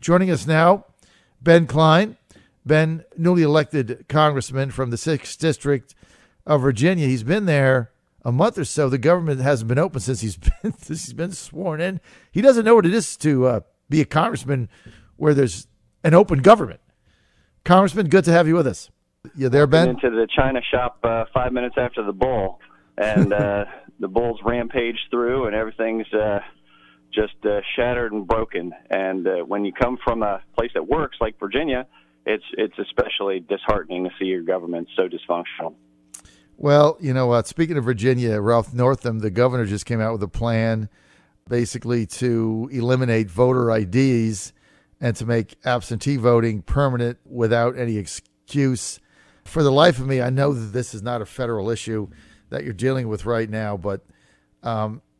Joining us now, Ben Cline. Ben, newly elected congressman from the 6th District of Virginia. He's been there a month or so. The government hasn't been open since he's been sworn in. He doesn't know what it is to be a congressman where there's an open government. Congressman, good to have you with us. You there, Ben? Into the China shop 5 minutes after the bull, and the bulls rampaged through, and everything's just shattered and broken. And when you come from a place that works like Virginia, it's especially disheartening to see your government so dysfunctional. Well, you know what? Speaking of Virginia, Ralph Northam, the governor, just came out with a plan basically to eliminate voter IDs and to make absentee voting permanent without any excuse. For the life of me, I know that this is not a federal issue that you're dealing with right now, but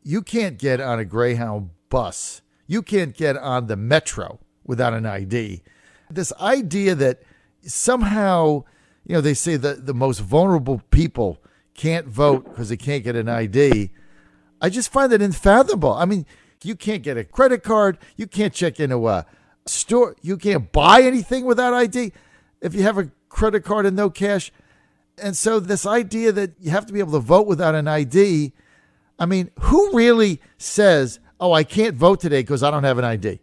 you can't get on a Greyhound bus. You can't get on the Metro without an ID. This idea that somehow, you know, they say that the most vulnerable people can't vote because they can't get an ID. I just find that unfathomable. I mean, you can't get a credit card. You can't check into a store. You can't buy anything without ID if you have a credit card and no cash. And so this idea that you have to be able to vote without an ID, I mean, who really says, oh, I can't vote today because I don't have an ID?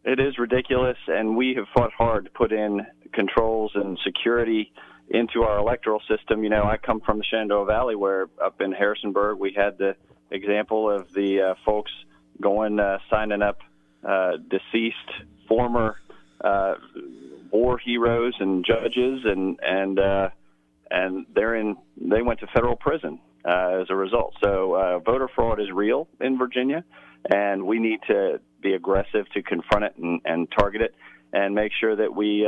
It is ridiculous, and we have fought hard to put in controls and security into our electoral system. You know, I come from the Shenandoah Valley, where up in Harrisonburg we had the example of the folks going, signing up deceased former war heroes and judges, and they went to federal prison as a result. So voter fraud is real in Virginia, and we need to be aggressive to confront it and target it and make sure that we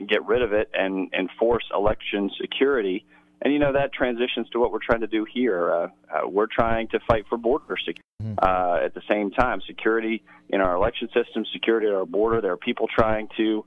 get rid of it and enforce election security. And, you know, that transitions to what we're trying to do here. We're trying to fight for border security at the same time. Security in our election system, security at our border. There are people trying to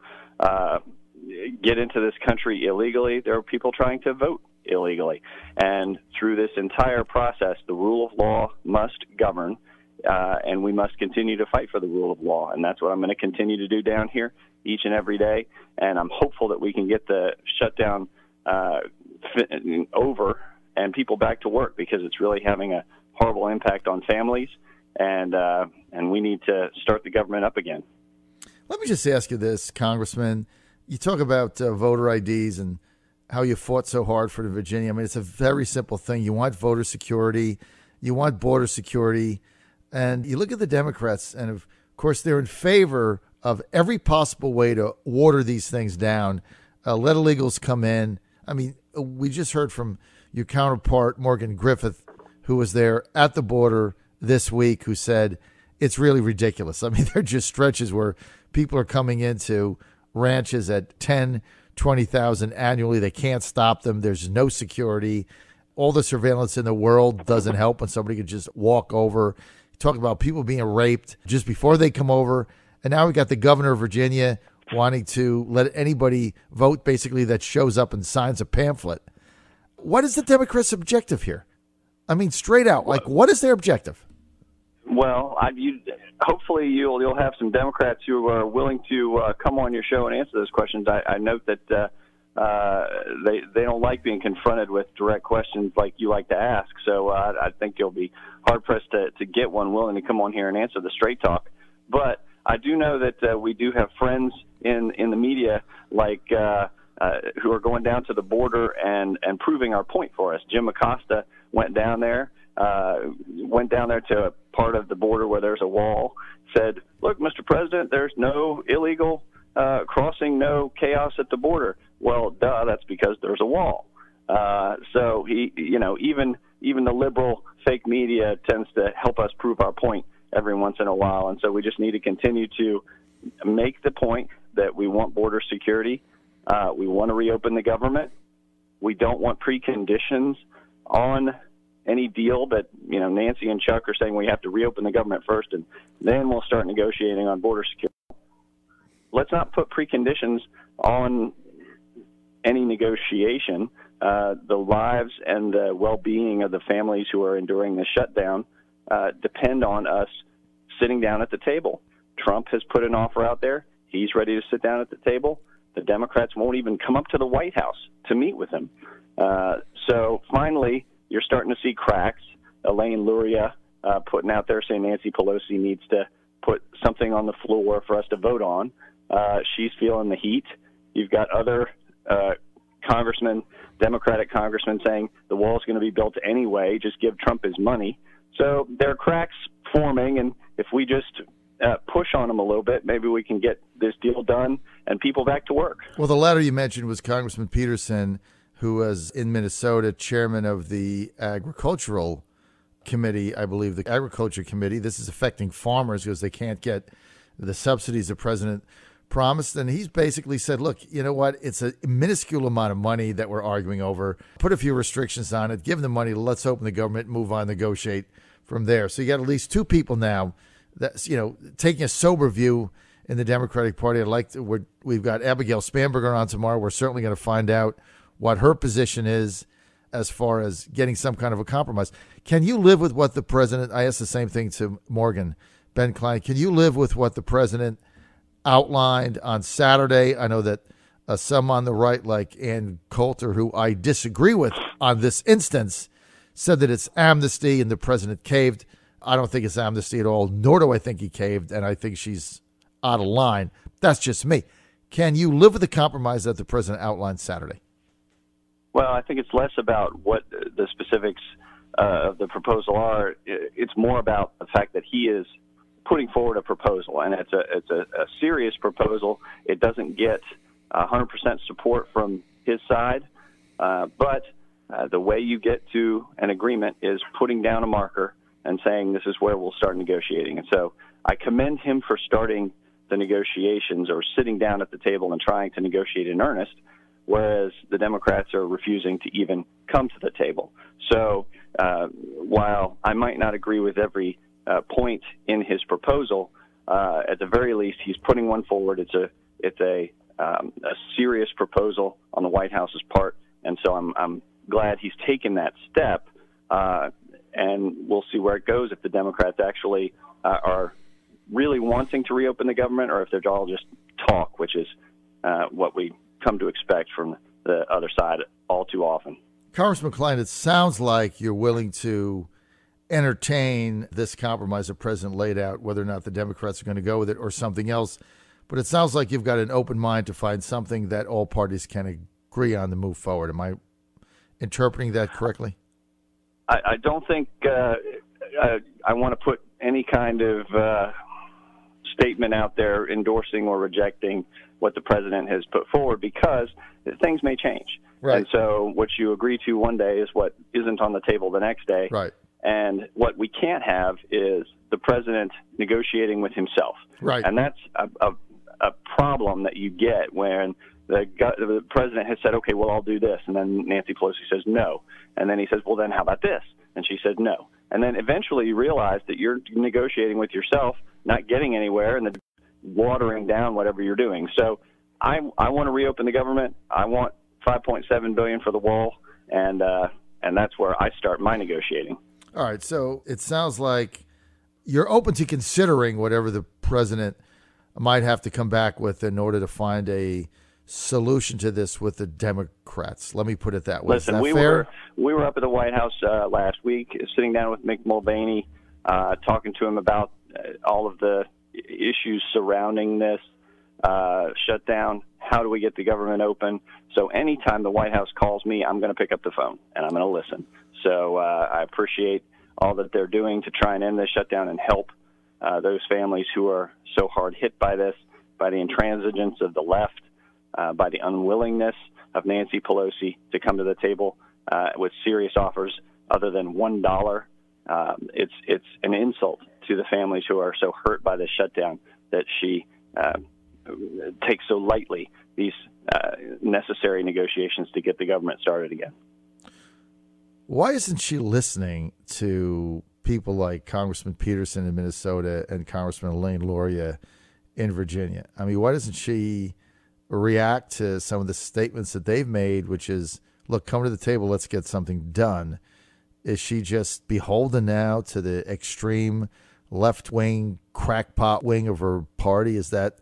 get into this country illegally. There are people trying to vote illegally. And through this entire process, the rule of law must govern. And we must continue to fight for the rule of law. And that's what I'm going to continue to do down here each and every day. And I'm hopeful that we can get the shutdown over and people back to work, because it's really having a horrible impact on families. And we need to start the government up again. Let me just ask you this, Congressman. You talk about voter IDs and how you fought so hard for the Virginia. I mean, it's a very simple thing. You want voter security. You want border security. And you look at the Democrats, and of course, they're in favor of every possible way to water these things down, let illegals come in. I mean, we just heard from your counterpart, Morgan Griffith, who was there at the border this week, who said it's really ridiculous. I mean, they're just stretches where people are coming into ranches at 10, 20,000 annually. They can't stop them. There's no security. All the surveillance in the world doesn't help when somebody could just walk over. Talk about people being raped just before they come over. And now we got the governor of Virginia wanting to let anybody vote, basically, that shows up and signs a pamphlet. What is the Democrats' objective here? I mean, straight out, like, what is their objective? Well, hopefully you'll have some Democrats who are willing to come on your show and answer those questions. I note that they don't like being confronted with direct questions like you like to ask. So I think you'll be hard-pressed to get one willing to come on here and answer the straight talk. But I do know that we do have friends in the media like who are going down to the border and proving our point for us. Jim Acosta went down there to a part of the border where there's a wall, said, look, Mr. President, there's no illegal crossing, no chaos at the border. Well, duh, that's because there's a wall. So he, you know, even the liberal fake media tends to help us prove our point every once in a while. And so we just need to continue to make the point that we want border security. We want to reopen the government. We don't want preconditions on any deal that, you know, Nancy and Chuck are saying we have to reopen the government first and then we'll start negotiating on border security. Let's not put preconditions on any negotiation. The lives and the well-being of the families who are enduring the shutdown depend on us sitting down at the table. Trump has put an offer out there. He's ready to sit down at the table. The Democrats won't even come up to the White House to meet with him. So finally, you're starting to see cracks. Elaine Luria putting out there saying Nancy Pelosi needs to put something on the floor for us to vote on. She's feeling the heat. You've got other congressmen, Democratic congressmen, saying the wall's going to be built anyway, just give Trump his money. So there are cracks forming, and if we just push on them a little bit, maybe we can get this deal done and people back to work. Well, the latter you mentioned was Congressman Peterson, who was in Minnesota, chairman of the Agricultural Committee, I believe, the Agriculture Committee. This is affecting farmers because they can't get the subsidies the president promised. And he's basically said, look, you know what? It's a minuscule amount of money that we're arguing over. Put a few restrictions on it. Give them the money. Let's open the government, move on, negotiate from there. So you got at least two people now that's, taking a sober view in the Democratic Party. We've got Abigail Spanberger on tomorrow. We're certainly going to find out what her position is as far as getting some kind of a compromise. Can you live with what the president, I asked the same thing to Morgan, Ben Cline, can you live with what the president outlined on Saturday? I know that some on the right, like Ann Coulter, who I disagree with on this instance, said that it's amnesty and the president caved. I don't think it's amnesty at all, nor do I think he caved, and I think she's out of line. That's just me. Can you live with the compromise that the president outlined Saturday? Well, I think it's less about what the specifics of the proposal are. It's more about the fact that he is putting forward a proposal, and it's a serious proposal. It doesn't get 100% support from his side, but the way you get to an agreement is putting down a marker and saying this is where we'll start negotiating. And so I commend him for starting the negotiations or sitting down at the table and trying to negotiate in earnest, whereas the Democrats are refusing to even come to the table. So while I might not agree with every point in his proposal, at the very least, he's putting one forward. It's a serious proposal on the White House's part, and so I'm glad he's taken that step, and we'll see where it goes if the Democrats actually are really wanting to reopen the government or if they're all just talk, which is what we come to expect from the other side all too often. Congressman Cline, it sounds like you're willing to entertain this compromise the president laid out, whether or not the Democrats are going to go with it or something else. But it sounds like you've got an open mind to find something that all parties can agree on to move forward. Am I interpreting that correctly? I don't think I want to put any kind of statement out there endorsing or rejecting what the president has put forward, because things may change. Right. And so what you agree to one day is what isn't on the table the next day. Right. And what we can't have is the president negotiating with himself. Right. And that's a problem that you get when the president has said, okay, well, I'll do this. And then Nancy Pelosi says no. And then he says, well, then how about this? And she says no. And then eventually you realize that you're negotiating with yourself, not getting anywhere, and then watering down whatever you're doing. So I want to reopen the government. I want $5.7 billion for the wall, and that's where I start my negotiating. All right, so it sounds like you're open to considering whatever the president might have to come back with in order to find a solution to this with the Democrats. Let me put it that way. Listen, Is that we fair? were up at the White House last week, sitting down with Mick Mulvaney, talking to him about all of the issues surrounding this shutdown. How do we get the government open? So anytime the White House calls me, I'm going to pick up the phone and I'm going to listen. So I appreciate all that they're doing to try and end this shutdown and help those families who are so hard hit by this, by the intransigence of the left, by the unwillingness of Nancy Pelosi to come to the table with serious offers other than $1. It's an insult to the families who are so hurt by this shutdown that she takes so lightly these necessary negotiations to get the government started again. Why isn't she listening to people like Congressman Peterson in Minnesota and Congressman Elaine Luria in Virginia? I mean, why doesn't she react to some of the statements that they've made, which is, look, come to the table, let's get something done? Is she just beholden now to the extreme left-wing, crackpot wing of her party? Is that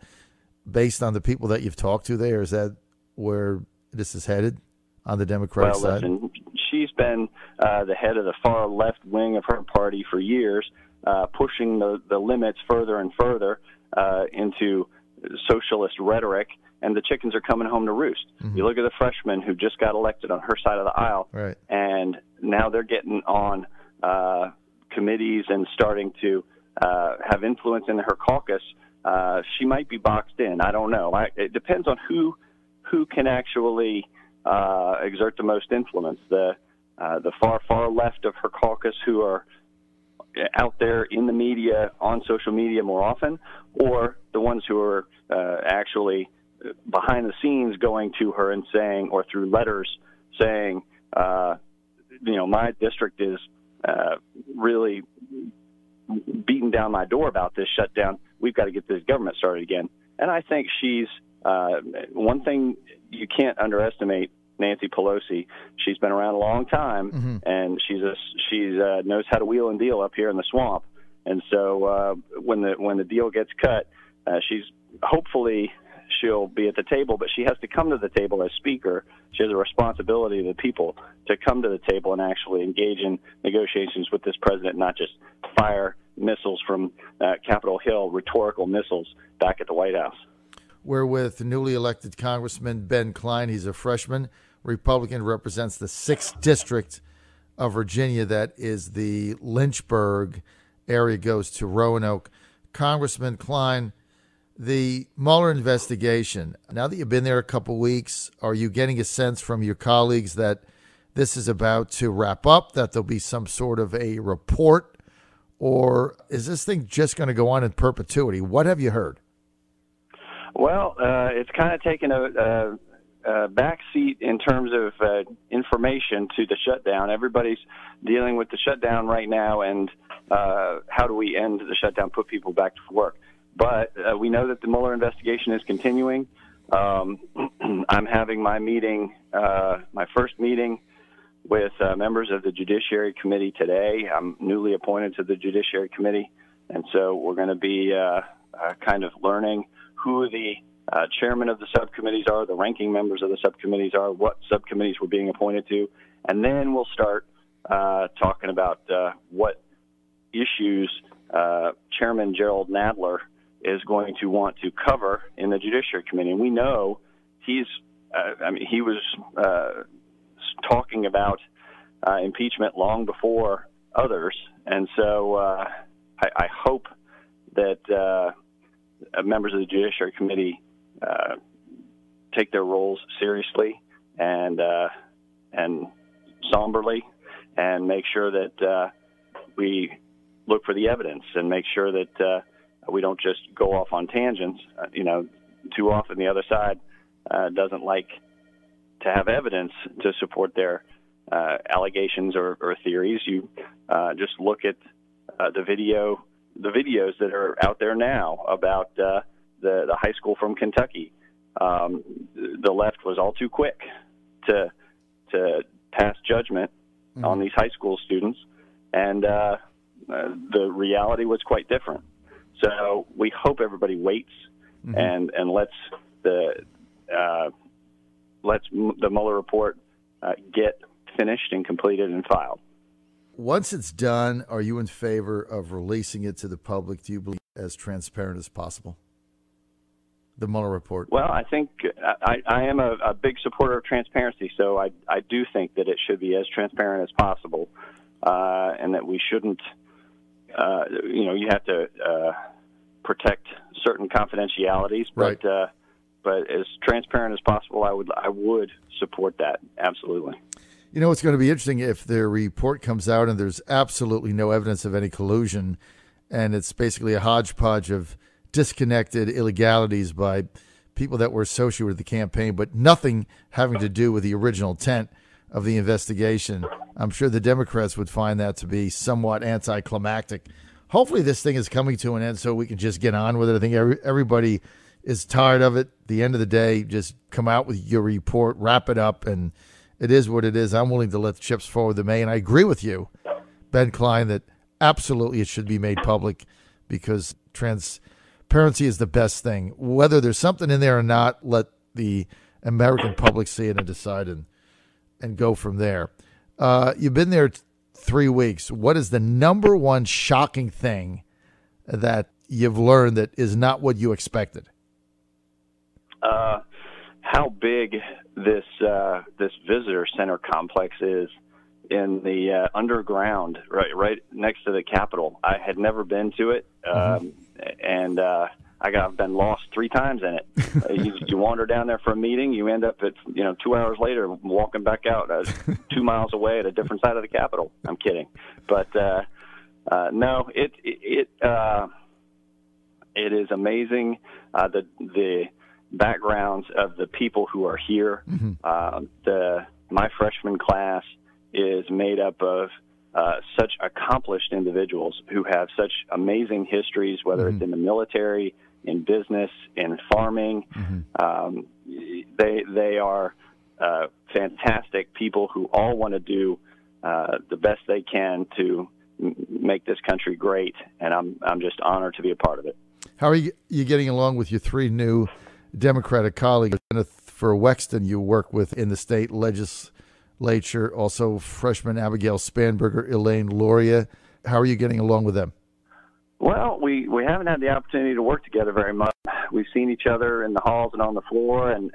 based on the people that you've talked to there? Is that where this is headed on the Democratic side? Listen, she's been the head of the far left wing of her party for years, pushing the limits further and further into socialist rhetoric, and the chickens are coming home to roost. Mm-hmm. You look at the freshmen who just got elected on her side of the aisle, right, and now they're getting on committees and starting to have influence in her caucus. She might be boxed in. I don't know. It depends on who can actually exert the most influence. The far left of her caucus, who are out there in the media, on social media more often, or the ones who are actually behind the scenes going to her and saying, or through letters saying, my district is really beating down my door about this shutdown. We've got to get this government started again. And I think she's one thing you can't underestimate. Nancy Pelosi, she's been around a long time, mm-hmm. and she knows how to wheel and deal up here in the swamp. And so when the deal gets cut, hopefully she'll be at the table, but she has to come to the table as speaker. She has a responsibility to the people to come to the table and actually engage in negotiations with this president, not just fire missiles from Capitol Hill, rhetorical missiles back at the White House. We're with newly elected Congressman Ben Cline. He's a freshman. Republican, represents the 6th District of Virginia. That is the Lynchburg area, goes to Roanoke. Congressman Cline, the Mueller investigation, now that you've been there a couple weeks, are you getting a sense from your colleagues that this is about to wrap up, that there'll be some sort of a report, or is this thing just going to go on in perpetuity? What have you heard? Well, it's kind of taken a backseat in terms of information to the shutdown. Everybody's dealing with the shutdown right now, and how do we end the shutdown, put people back to work. But we know that the Mueller investigation is continuing. I'm having my first meeting with members of the Judiciary Committee today. I'm newly appointed to the Judiciary Committee, and so we're going to be kind of learning who the chairman of the subcommittees are, the ranking members of the subcommittees are, what subcommittees we're being appointed to, and then we'll start talking about what issues Chairman Gerald Nadler is going to want to cover in the Judiciary Committee. And we know he was talking about impeachment long before others, and so I hope that members of the Judiciary Committee take their roles seriously and somberly, and make sure that we look for the evidence and make sure that we don't just go off on tangents. Too often the other side doesn't like to have evidence to support their allegations or theories. You just look at the videos that are out there now about the high school from Kentucky. The left was all too quick to pass judgment mm-hmm. on these high school students, and the reality was quite different. So we hope everybody waits mm-hmm. and lets the Mueller report get finished and completed and filed. Once it's done, are you in favor of releasing it to the public? Do you believe as transparent as possible? The Mueller report. Well, I think I am a big supporter of transparency, so I do think that it should be as transparent as possible, and that we shouldn't. You have to protect certain confidentialities, but right. But as transparent as possible, I would support that, absolutely. You know, it's going to be interesting if the report comes out and there's absolutely no evidence of any collusion, and it's basically a hodgepodge of disconnected illegalities by people that were associated with the campaign, but nothing having to do with the original intent of the investigation. I'm sure the Democrats would find that to be somewhat anticlimactic. Hopefully this thing is coming to an end so we can just get on with it. I think everybody is tired of it. At the end of the day, just come out with your report, wrap it up, and it is what it is. I'm willing to let the chips fall where they may, and I agree with you, Ben Cline, that absolutely it should be made public because transparency is the best thing. Whether there's something in there or not, let the American public see it and decide and go from there. You've been there 3 weeks. What is the number one shocking thing that you've learned that is not what you expected? How big this visitor center complex is in the underground, right next to the Capitol. I had never been to it, and I've been lost 3 times in it. You wander down there for a meeting, you end up at 2 hours later walking back out 2 miles away at a different side of the Capitol. I'm kidding, but no, it is amazing. The backgrounds of the people who are here. My freshman class is made up of such accomplished individuals who have such amazing histories, whether it's in the military, in business, in farming. They are fantastic people who all want to do the best they can to make this country great, and I'm just honored to be a part of it. How are you getting along with your 3 new Democratic colleagues? For Wexton, you work with in the state legislature, also freshman Abigail Spanberger, Elaine Luria. How are you getting along with them? Well, we haven't had the opportunity to work together very much. We've seen each other in the halls and on the floor, and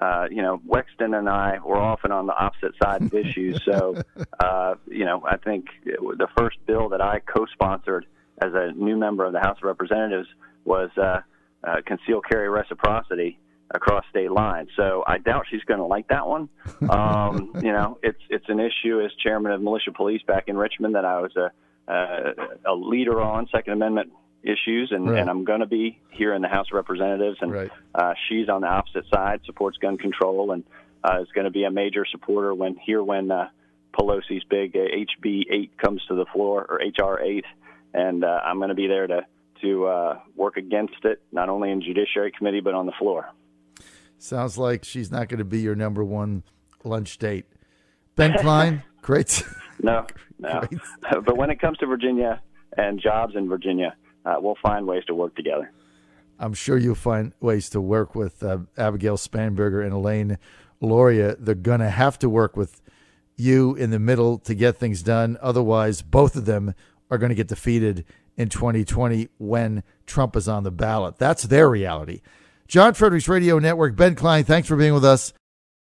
Wexton and I were often on the opposite side of issues. So, I think the first bill that I co-sponsored as a new member of the House of Representatives was concealed carry reciprocity across state lines. So I doubt she's going to like that one. It's an issue as chairman of militia police back in Richmond that I was a leader on Second Amendment issues, and I'm going to be here in the House of Representatives. And she's on the opposite side, supports gun control, and is going to be a major supporter when Pelosi's big HB 8 comes to the floor, or HR 8, and I'm going to be there to work against it, not only in Judiciary Committee but on the floor. Sounds like she's not going to be your number one lunch date. Ben Cline, great. No. Great. But when it comes to Virginia and jobs in Virginia, we'll find ways to work together. I'm sure you'll find ways to work with Abigail Spanberger and Elaine Luria. They're going to have to work with you in the middle to get things done. Otherwise, both of them are going to get defeated in 2020 when Trump is on the ballot. That's their reality. John Fredericks Radio Network, Ben Cline, thanks for being with us.